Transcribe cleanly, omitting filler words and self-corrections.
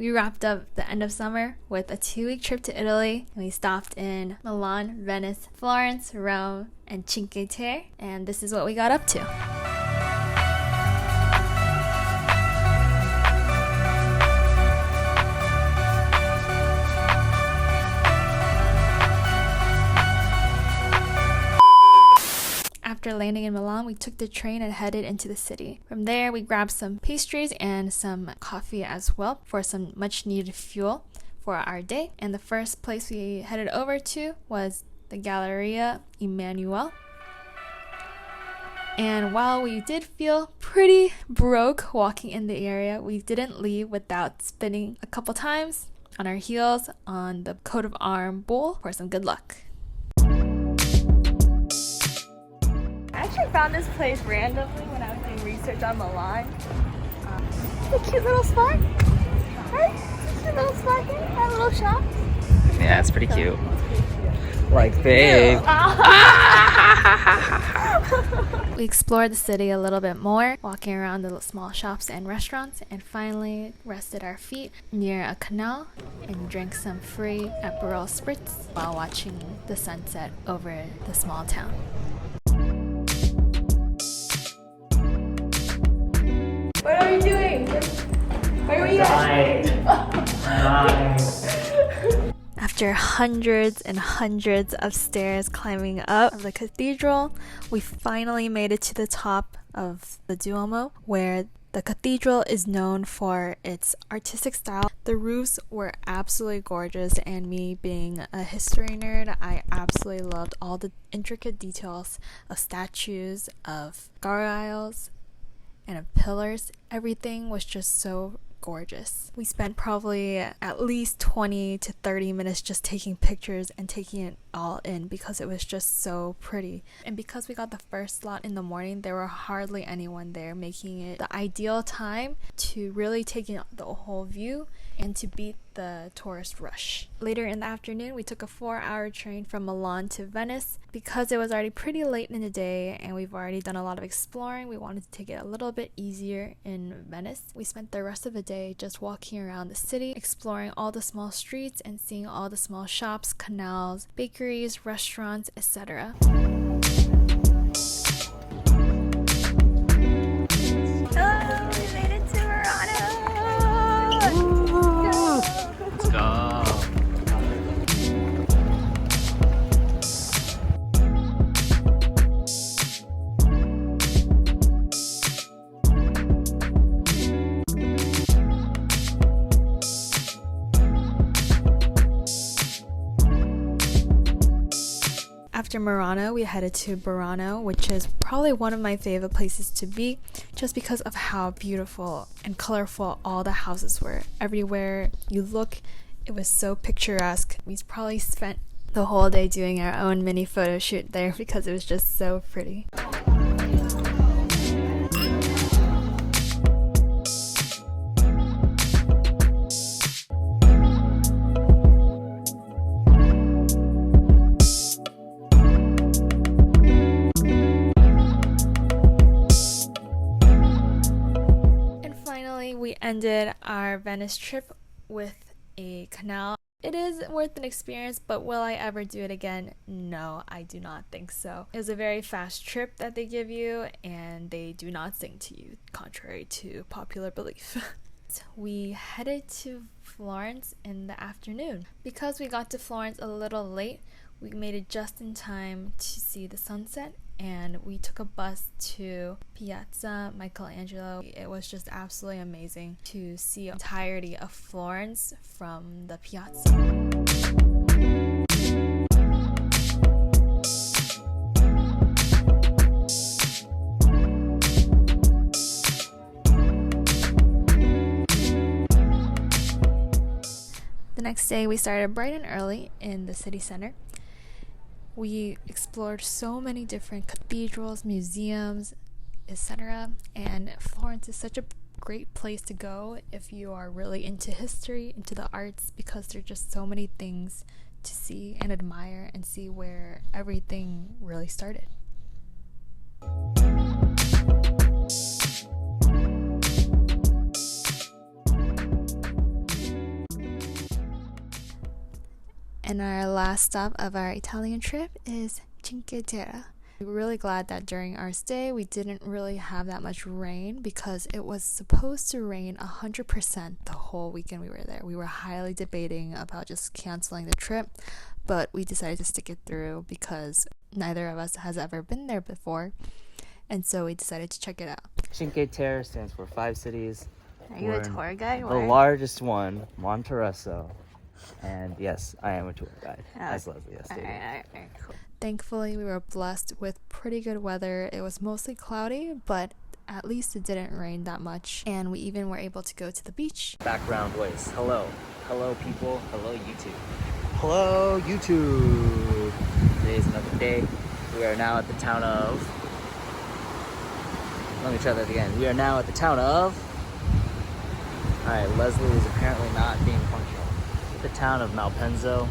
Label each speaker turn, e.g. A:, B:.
A: We wrapped up the end of summer with a 2-week trip to Italy, and we stopped in Milan, Venice, Florence, Rome, and Cinque Terre, and this is what we got up to. After landing in Milan, we took the train and headed into the city. From there, we grabbed some pastries and some coffee as well for some much needed fuel for our day. And the first place we headed over to was the Galleria Emanuele. And while we did feel pretty broke walking in the area, we didn't leave without spinning a couple times on our heels on the coat of arms bowl for some good luck. I actually found this place randomly when I was doing research on Milan. It's a cute little spot, right? It's a cute little spot here, a little shop.
B: Yeah, it's pretty cute. Like, babe.
A: We explored the city a little bit more, walking around the small shops and restaurants, and finally rested our feet near a canal and drank some free Aperol spritz while watching the sunset over the small town. What are you doing? Where were you at? After hundreds and hundreds of stairs climbing up the cathedral, we finally made it to the top of the Duomo, where the cathedral is known for its artistic style. The roofs were absolutely gorgeous, and me being a history nerd, I absolutely loved all the intricate details of statues, of gargoyles, and of pillars. Everything was just so gorgeous. We spent probably at least 20 to 30 minutes just taking pictures and taking it all in because it was just so pretty. And because we got the first slot in the morning, there were hardly anyone there, making it the ideal time to really take in the whole view and to beat the tourist rush. Later in the afternoon, we took a 4-hour train from Milan to Venice. Because it was already pretty late in the day and we've already done a lot of exploring, we wanted to take it a little bit easier in Venice. We spent the rest of the day just walking around the city, exploring all the small streets and seeing all the small shops, canals, bakeries, restaurants, etc. Oh, we made it to Burano!
B: Let's go.
A: After Murano, we headed to Burano, which is probably one of my favorite places to be, just because of how beautiful and colorful all the houses were. Everywhere you look, it was so picturesque. We probably spent the whole day doing our own mini photo shoot there because it was just so pretty. We ended our Venice trip with a canal. It is worth an experience, but will I ever do it again? No, I do not think so. It was a very fast trip that they give you, and they do not sing to you, contrary to popular belief. We headed to Florence in the afternoon. Because we got to Florence a little late, we made it just in time to see the sunset, and we took a bus to Piazza Michelangelo. It was just absolutely amazing to see the entirety of Florence from the piazza. The next day we started bright and early in the city center. We explored so many different cathedrals, museums, etc. And Florence is such a great place to go if you are really into history, into the arts, because there are just so many things to see and admire and see where everything really started. And our last stop of our Italian trip is Cinque Terre. We're really glad that during our stay we didn't really have that much rain because it was supposed to rain 100% the whole weekend we were there. We were highly debating about just canceling the trip, but we decided to stick it through because neither of us has ever been there before, and so we decided to check it out.
B: Cinque Terre stands for 5 cities.
A: Are you a tour guide?
B: The largest one, Monterosso. And yes, I am a tour guide, as Leslie has stated.
A: Alright, cool. Thankfully, we were blessed with pretty good weather. It was mostly cloudy, but at least it didn't rain that much. And we even were able to go to the beach.
B: Background voice. Hello. Hello, people. Hello, YouTube. Hello, YouTube. Today is another day. We are now at the town of... Let me try that again. We are now at the town of... Alright, Leslie is apparently not being punctual. The town of Malpensa.